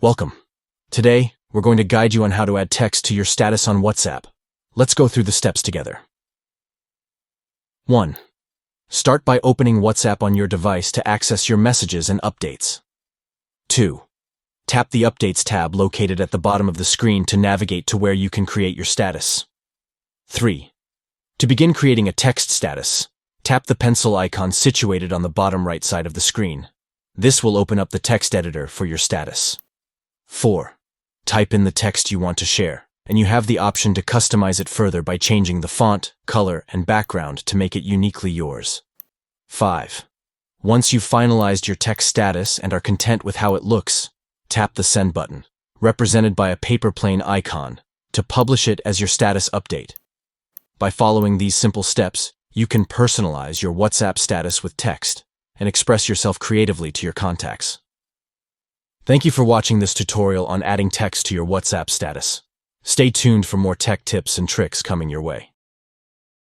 Welcome. Today, we're going to guide you on how to add text to your status on WhatsApp. Let's go through the steps together. 1. Start by opening WhatsApp on your device to access your messages and updates. 2. Tap the Updates tab located at the bottom of the screen to navigate to where you can create your status. 3. To begin creating a text status, tap the pencil icon situated on the bottom right side of the screen. This will open up the text editor for your status. 4. Type in the text you want to share, and you have the option to customize it further by changing the font, color, and background to make it uniquely yours. 5. Once you've finalized your text status and are content with how it looks, tap the Send button, represented by a paper plane icon, to publish it as your status update. By following these simple steps, you can personalize your WhatsApp status with text and express yourself creatively to your contacts. Thank you for watching this tutorial on adding text to your WhatsApp status. Stay tuned for more tech tips and tricks coming your way.